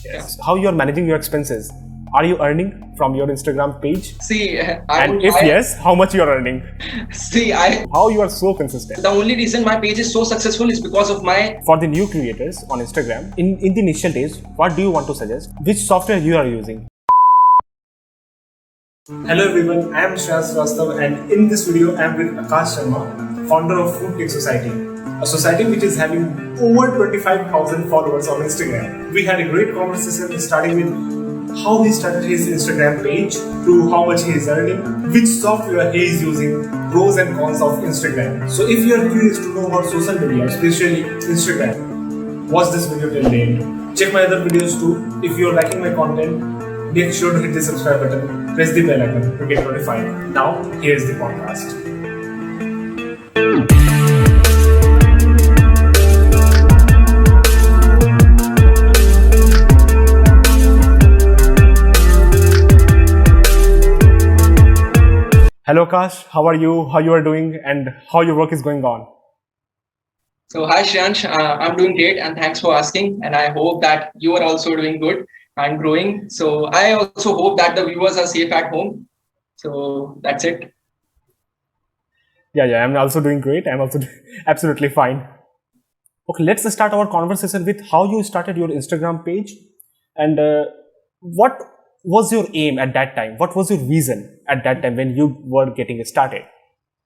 Yes. How you are managing your expenses? Are you earning from your Instagram page? See, And if yes, how much you are earning? I How you are so consistent? the only reason my page is so successful is because of my. For the new creators on Instagram, in the initial days, what do you want to suggest? Which software you are using? Hello everyone, I am Shreyas Srivastav and in this video I am with Akash Sharma, founder of Food Tech Society, a society which is having over 25,000 followers on Instagram. We had a great conversation starting with how he started his Instagram page to how much he is earning, which software he is using, pros and cons of Instagram. So if you are curious to know about social media, especially Instagram, watch this video till the end. Check my other videos too. If you are liking my content, make sure to hit the subscribe button, press the bell icon to get notified. Now, here is the podcast. Hello Akash, how are you? How you are doing? And how your work is going on? So hi Shreyansh, I'm doing great and thanks for asking. And I hope that you are also doing good and growing. So I also hope that the viewers are safe at home. So that's it. Yeah, I'm also doing great. I'm also absolutely fine. Okay, let's start our conversation with how you started your Instagram page and what was your aim at that time? What was your vision at that time when you were getting started?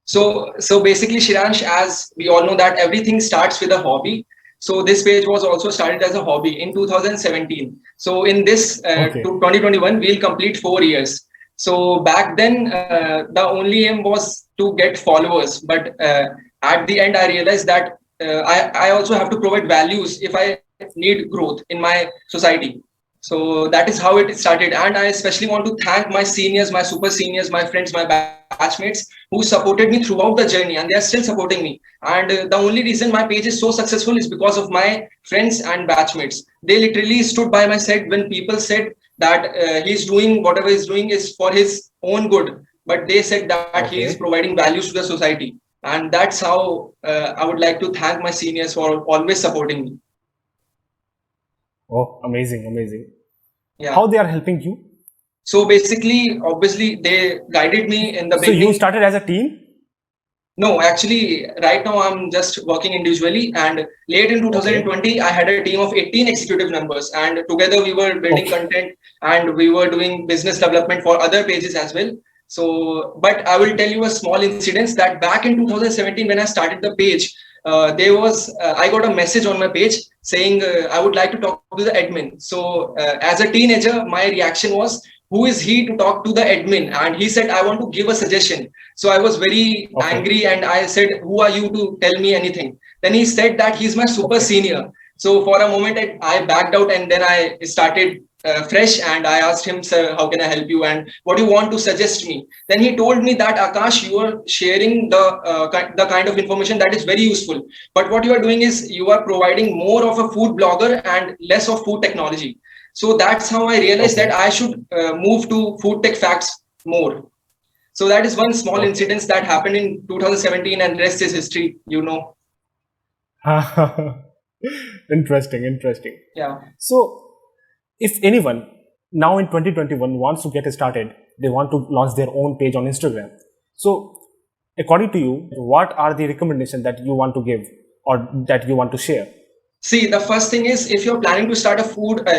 So basically, Shreyansh, as we all know that everything starts with a hobby. So this page was also started as a hobby in 2017. So in this 2021, we'll complete 4 years. So back then, the only aim was to get followers. But at the end, I realized that I also have to provide values if I need growth in my society. So that is how it started. And I especially want to thank my seniors, my super seniors, my friends, my batchmates who supported me throughout the journey and they are still supporting me. And the only reason my page is so successful is because of my friends and batchmates. They literally stood by my side when people said that he's doing whatever he's doing is for his own good. But they said that he is providing values to the society. And that's how I would like to thank my seniors for always supporting me. Oh, amazing. Yeah. How they are helping you? So basically, obviously, they guided me in the beginning. So you started as a team? No, actually, right now I'm just working individually. And late in 2020, I had a team of 18 executive members. And together we were building content and we were doing business development for other pages as well. So, but I will tell you a small incident that back in 2017, when I started the page, I got a message on my page saying I would like to talk to the admin. So as a teenager, my reaction was, who is he to talk to the admin? And he said, I want to give a suggestion. So I was very angry and I said, who are you to tell me anything? Then he said that he's my super senior. So for a moment, I backed out and then I started fresh and I asked him, sir, how can I help you and what do you want to suggest me? Then he told me that, Akash, you are sharing the kind of information that is very useful. But what you are doing is you are providing more of a food blogger and less of food technology. So that's how I realized that I should move to food tech facts more. So that is one small incident that happened in 2017 and rest is history, you know. Interesting. Yeah. So if anyone now in 2021 wants to get started, they want to launch their own page on Instagram. So according to you, what are the recommendations that you want to give or that you want to share? See, the first thing is if you're planning to start a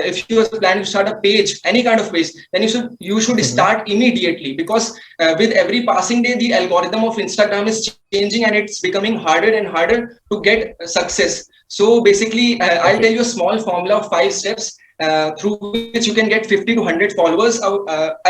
if you're planning to start a page, any kind of page, then you should start immediately because with every passing day, the algorithm of Instagram is changing and it's becoming harder and harder to get success. So basically, I'll tell you a small formula of 5 steps through which you can get 50 to 100 followers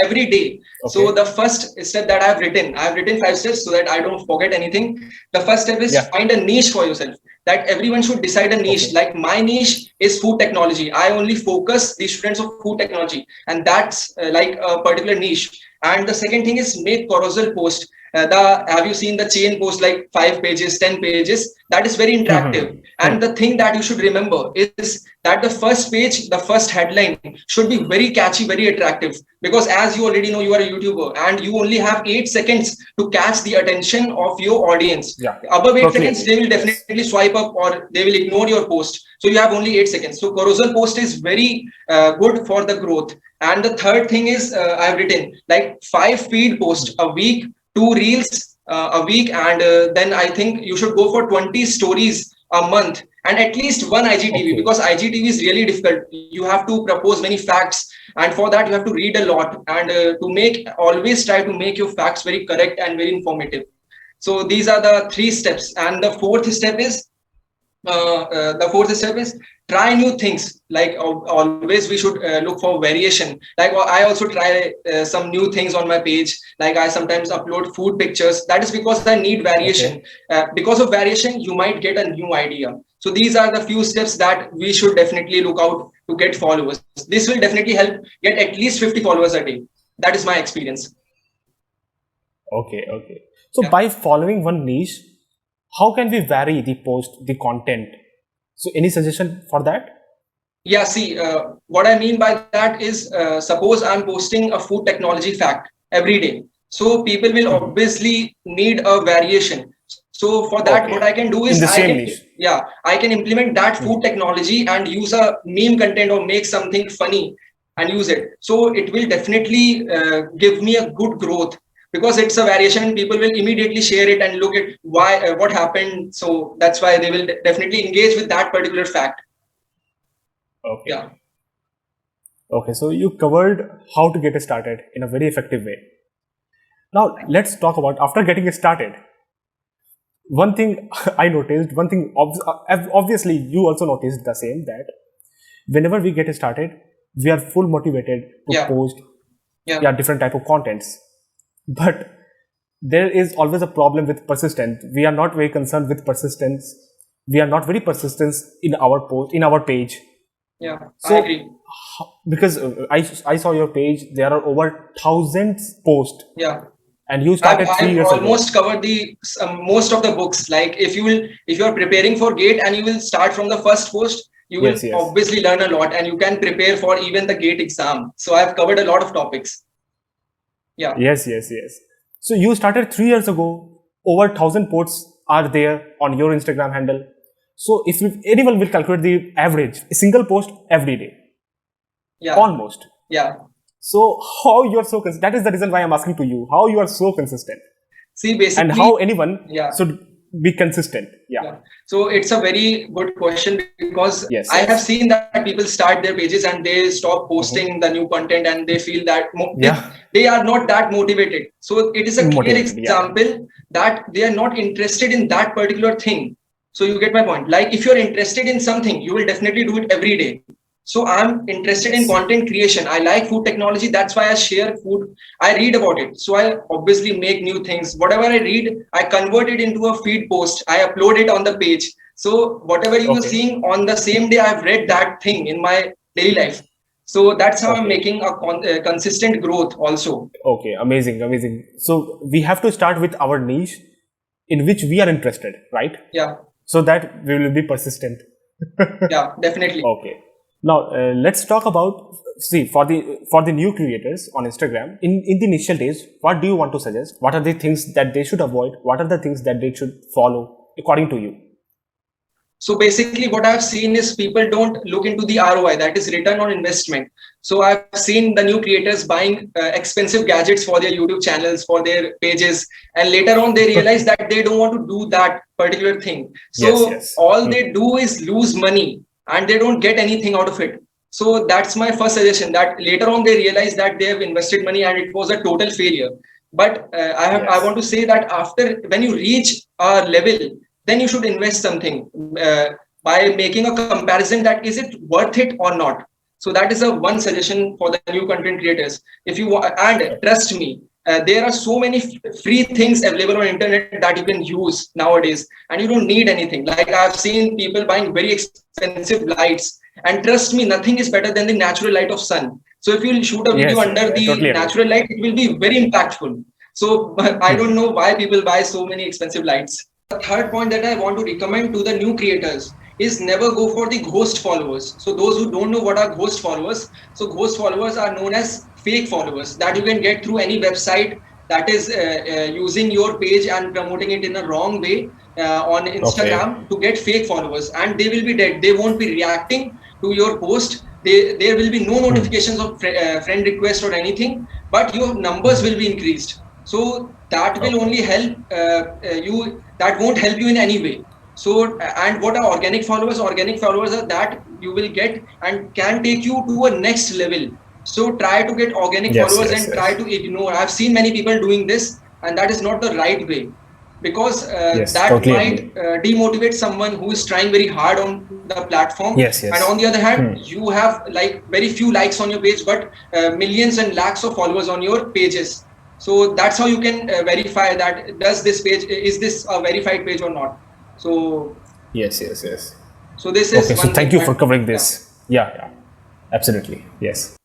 every day. So the first step that I've written 5 steps so that I don't forget anything. The first step is find a niche for yourself. That everyone should decide a niche. Like my niche is food technology. I only focus the students of food technology, and that's like a particular niche. And the second thing is make carousel post. Have you seen the chain post like 5 pages, 10 pages? That is very interactive. And the thing that you should remember is that the first page, the first headline should be very catchy, very attractive. Because as you already know, you are a YouTuber and you only have 8 seconds to catch the attention of your audience. Yeah. Above 8 Totally seconds, they will definitely swipe up or they will ignore your post. So you have only 8 seconds. So carousel post is very good for the growth. And the third thing is I've written like 5 feed posts a week, 2 reels a week, and then I think you should go for 20 stories a month and at least one IGTV, because IGTV is really difficult. You have to propose many facts, and for that you have to read a lot, and always try to make your facts very correct and very informative. So these are the 3 steps, and the fourth step is try new things. Like always we should look for variation. Like I also try some new things on my page. Like I sometimes upload food pictures. That is because I need variation. Because of variation you might get a new idea. So these are the few steps that we should definitely look out to get followers. This will definitely help get at least 50 followers a day. That is my experience. Okay. So by following one niche, how can we vary the post, the content? So any suggestion for that? Yeah, see, what I mean by that is, suppose I'm posting a food technology fact every day. So people will obviously need a variation. So for that, what I can do is I can implement that food technology and use a meme content or make something funny and use it. So it will definitely give me a good growth, because it's a variation. People will immediately share it and look at why, what happened. So that's why they will definitely engage with that particular fact. Okay, so you covered how to get started in a very effective way. Now let's talk about after getting started. One thing I noticed, obviously you also noticed the same, that whenever we get started, we are full motivated to post different type of contents. But there is always a problem with persistence. We are not very concerned with persistence. We are not very persistent in our post, in our page. Yeah, so, I agree. Because I saw your page, there are over thousands posts. Yeah. And you started 3 years ago. I've almost covered the most of the books. Like if you are preparing for GATE and you will start from the first post, you will obviously learn a lot, and you can prepare for even the GATE exam. So I've covered a lot of topics. Yeah. Yes. So you started 3 years ago. Over 1,000 posts are there on your Instagram handle. So if anyone will calculate the average, a single post every day. Yeah. Almost. Yeah. So how you are so consistent? That is the reason why I'm asking to you. How you are so consistent? See, basically, and how anyone should be consistent. Yeah. So it's a very good question, because I have seen that people start their pages and they stop posting the new content, and they feel that they are not that motivated. So it is a clear example that they are not interested in that particular thing. So you get my point. Like if you're interested in something, you will definitely do it every day. So I'm interested in content creation. I like food technology. That's why I share food. I read about it. So I obviously make new things. Whatever I read, I convert it into a feed post. I upload it on the page. So whatever you are seeing on the same day, I've read that thing in my daily life. So that's how I'm making a consistent growth also. Okay, amazing. So we have to start with our niche in which we are interested, right? Yeah. So that we will be persistent. Yeah, definitely. Okay. Now let's talk about, for the new creators on Instagram, in the initial days, what do you want to suggest? What are the things that they should avoid? What are the things that they should follow according to you? So basically what I've seen is people don't look into the ROI, that is return on investment. So I've seen the new creators buying expensive gadgets for their YouTube channels, for their pages, and later on they realize that they don't want to do that particular thing. So all they do is lose money, and they don't get anything out of it. So that's my first suggestion, that later on they realize that they have invested money and it was a total failure. But I want to say that when you reach a level, then you should invest something by making a comparison that is it worth it or not. So that is one suggestion for the new content creators. If you and trust me, there are so many free things available on internet that you can use nowadays, and you don't need anything. Like I've seen people buying very expensive lights, and trust me, nothing is better than the natural light of sun. So if you shoot a video Yes, under I the totally agree. natural light, it will be very impactful. So I don't know why people buy so many expensive lights. The third point that I want to recommend to the new creators is never go for the ghost followers. So those who don't know what are ghost followers, so ghost followers are known as fake followers that you can get through any website that is using your page and promoting it in a wrong way on Instagram to get fake followers, and they will be dead. They won't be reacting to your post. There will be no notifications of friend request or anything, but your numbers will be increased. So that will only help you. That won't help you in any way. So and what are organic followers? Organic followers are that you will get and can take you to a next level. So try to get organic followers and try to ignore. I've seen many people doing this, and that is not the right way, because that totally might demotivate someone who is trying very hard on the platform. Yes. And on the other hand, you have like very few likes on your page, but millions and lakhs of followers on your pages. So that's how you can verify that is this a verified page or not. So Yes. so this is Okay, so one thank thing. you for covering this. Yeah, absolutely. Yes.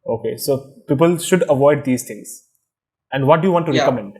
Okay, so people should avoid these things. And what do you want to Yeah. recommend?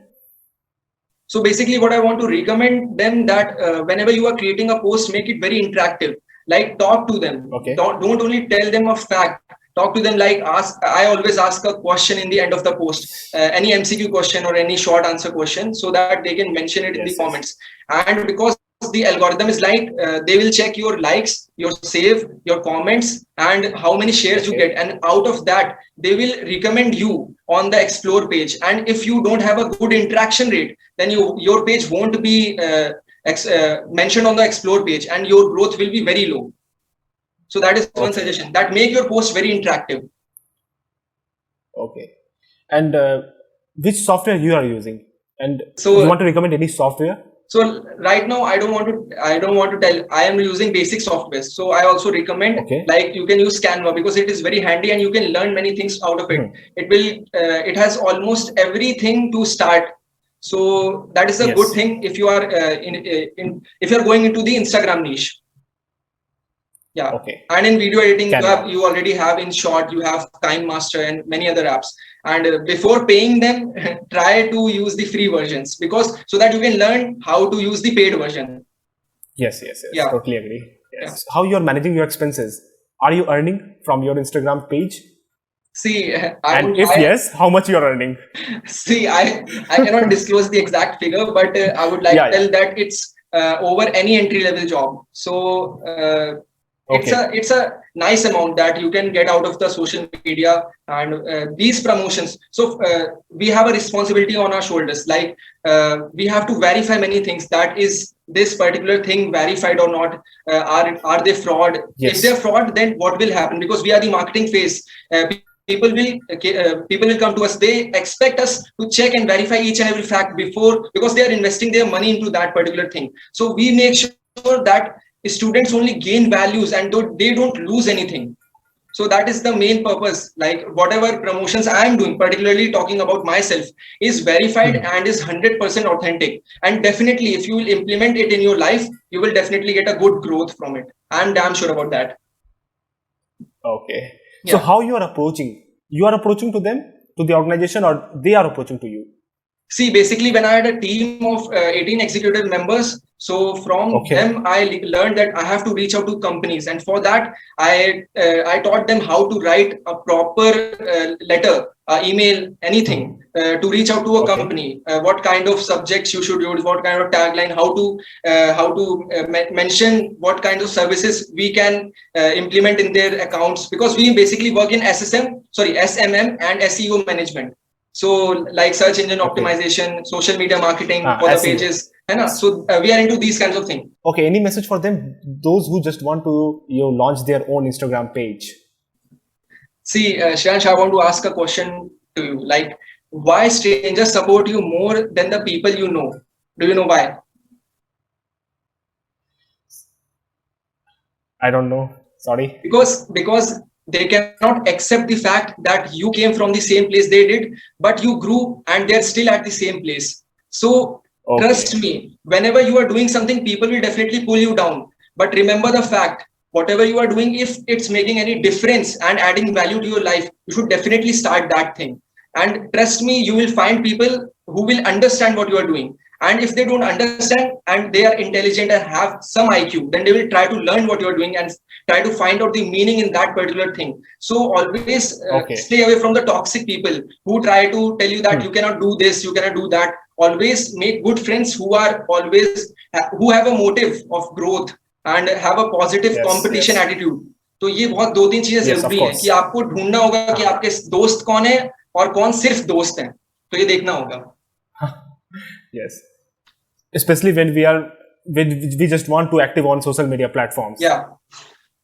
So basically what I want to recommend them that whenever you are creating a post, make it very interactive. Like talk to them. Okay. Don't only tell them a fact. Talk to them, like I always ask a question in the end of the post, any MCQ question or any short answer question, so that they can mention it in the comments. And because the algorithm is like, they will check your likes, your save, your comments, and how many shares you get. And out of that, they will recommend you on the explore page. And if you don't have a good interaction rate, then your page won't be mentioned on the explore page, and your growth will be very low. So that is one suggestion, that make your post very interactive. Okay. And which software you are using? And So you want to recommend any software? So right now I don't want to tell. I am using basic software. So I also recommend like you can use Canva, because it is very handy and you can learn many things out of it. It has almost everything to start. So that is a good thing if you are if you are going into the Instagram niche. Yeah. Okay. And in video editing, you already have InShot, you have Time Master and many other apps. And before paying them, try to use the free versions, because so that you can learn how to use the paid version. Yes. Yeah. Totally agree. Yes. Yeah. How you are managing your expenses? Are you earning from your Instagram page? See, yes, how much you are earning? See, I cannot disclose the exact figure, but I would like to tell that it's over any entry level job. So it's a nice amount that you can get out of the social media and these promotions. So we have a responsibility on our shoulders. Like we have to verify many things. That is this particular thing verified or not? Are they fraud? Yes. If they're fraud, then what will happen? Because we are the marketing phase. People will come to us. They expect us to check and verify each and every fact before, because they are investing their money into that particular thing. So we make sure that students only gain values and they don't lose anything. So that is the main purpose. Like whatever promotions I am doing, particularly talking about myself, is verified and is 100% authentic. And definitely, if you will implement it in your life, you will definitely get a good growth from it. I'm damn sure about that. Okay. Yeah. So how you are approaching? You are approaching to them, to the organization, or they are approaching to you? See, basically, when I had a team of 18 executive members, so from them, I learned that I have to reach out to companies. And for that, I taught them how to write a proper letter, email, anything to reach out to a company. What kind of subjects you should use, what kind of tagline, how to mention what kind of services we can implement in their accounts. Because we basically work in SMM and SEO management. So like search engine optimization, social media marketing for the pages. So we are into these kinds of things. Okay, any message for them, those who just want to launch their own Instagram page? See, Shreyansh, I want to ask a question to you. Like, why strangers support you more than the people you know? Do you know why? I don't know. Sorry. Because they cannot accept the fact that you came from the same place they did, but you grew and they're still at the same place. So trust me, whenever you are doing something, people will definitely pull you down. But remember the fact whatever you are doing, if it's making any difference and adding value to your life, you should definitely start that thing. And trust me, you will find people who will understand what you are doing. And if they don't understand and they are intelligent and have some IQ, then they will try to learn what you're doing and try to find out the meaning in that particular thing. So always stay away from the toxic people who try to tell you that you cannot do this, you cannot do that. Always make good friends who are always, who have a motive of growth and have a positive competition attitude. तो ये बहुत 2-3 चीजें जरूरी है कि आपको ढूंढना होगा कि आपके दोस्त कौन है और कौन सिर्फ दोस्त है. तो ये देखना होगा. Yes. Especially when we just want to active on social media platforms. Yeah.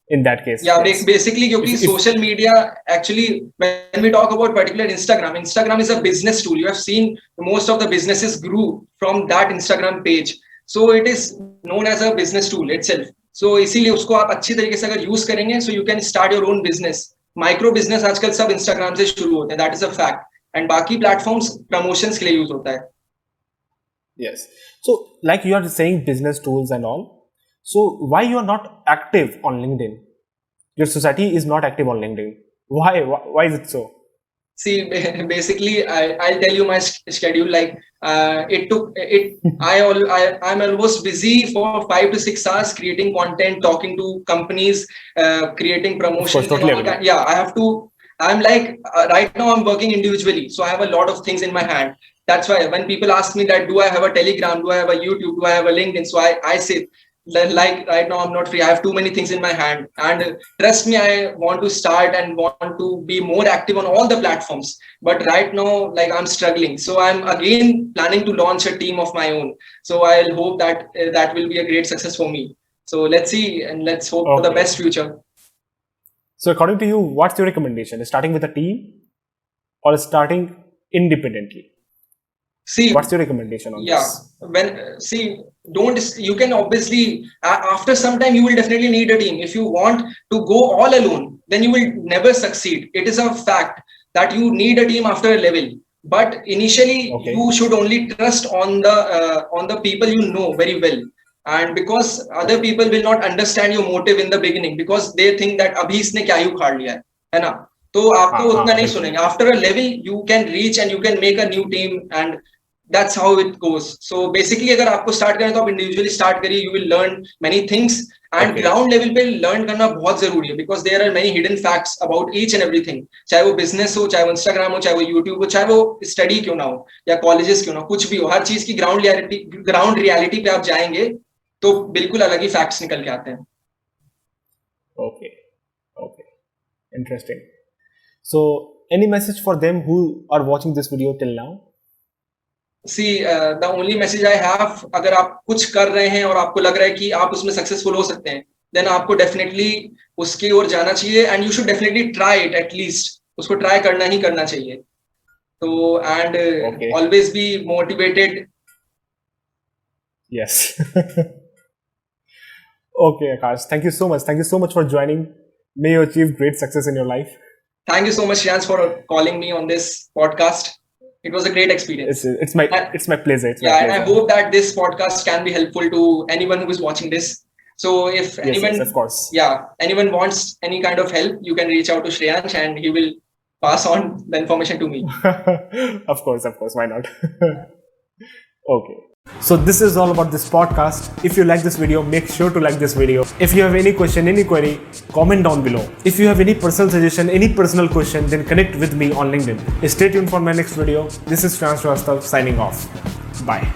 In that case. Yeah, basically, because social media, actually, when we talk about particular Instagram is a business tool. You have seen most of the businesses grew from that Instagram page. So it is known as a business tool itself. So इसीलिए उसको आप अच्छी तरीके से अगर use करेंगे, so you can start your own business. Micro business आजकल सब Instagram से शुरू होते हैं. That is a fact. And बाकी platforms promotions के लिए use होता है. Yes. So, like you are saying, business tools and all. So, why you are not active on LinkedIn? Your society is not active on LinkedIn. Why? Why is it so? See, basically, I'll tell you my schedule. Like, I'm almost busy for 5 to 6 hours creating content, talking to companies, creating promotions. Totally yeah, I have to. I'm like right now I'm working individually, so I have a lot of things in my hand. That's why when people ask me that, do I have a Telegram, do I have a YouTube, do I have a LinkedIn? So I say, like right now I'm not free. I have too many things in my hand. And trust me, I want to start and want to be more active on all the platforms. But right now, like I'm struggling. So I'm again planning to launch a team of my own. So I'll hope that that will be a great success for me. So let's see and let's hope for the best future. So according to you, what's your recommendation? Starting with a team or starting independently? See, what's your recommendation on this? You can obviously, after some time, you will definitely need a team. If you want to go all alone, then you will never succeed. It is a fact that you need a team after a level. But initially, you should only trust on the people you know very well. And because other people will not understand your motive in the beginning, because they think that abhi isne kya hi ukhad liya hai na? तो आपको उतना नहीं सुनेंगे. After a level, you can reach and you can make a new team, and that's how it goes. So basically, अगर आपको start करना है तो आप individually start करिए. You will learn many things, and ground level पे learn करना बहुत जरूरी है, because there are many hidden facts about each and everything. चाहे वो business हो, चाहे वो Instagram हो, चाहे वो YouTube हो, चाहे वो study क्यों ना हो या colleges क्यों ना हो, कुछ भी हो, हर चीज की ground reality पे आप जाएंगे तो बिल्कुल अलग ही facts निकल के आते हैं. Okay, interesting. So, any message for them who are watching this video till now? See, the only message I have, अगर आप कुछ कर रहे हैं और आपको लग रहा है कि आप उसमें सक्सेसफुल हो सकते हैं, then आपको डेफिनेटली उसकी ओर जाना चाहिए, and you should definitely try it at least. उसको ट्राई करना ही करना चाहिए. तो and always be motivated. Yes. Okay, Akash. Thank you so much. Thank you so much for joining. May you achieve great success in your life. Thank you so much, Shreyans, for calling me on this podcast. It was a great experience. It's my pleasure. And I hope that this podcast can be helpful to anyone who is watching this. So if anyone, of course, anyone wants any kind of help, you can reach out to Shreyans and he will pass on the information to me. Of course, why not? Okay. So this is all about this podcast. If you like this video, make sure to like this video. If you have any question, any query, comment down below. If you have any personal suggestion, any personal question, then connect with me on LinkedIn. Stay tuned for my next video. This is Shreyans Srivastav signing off. Bye.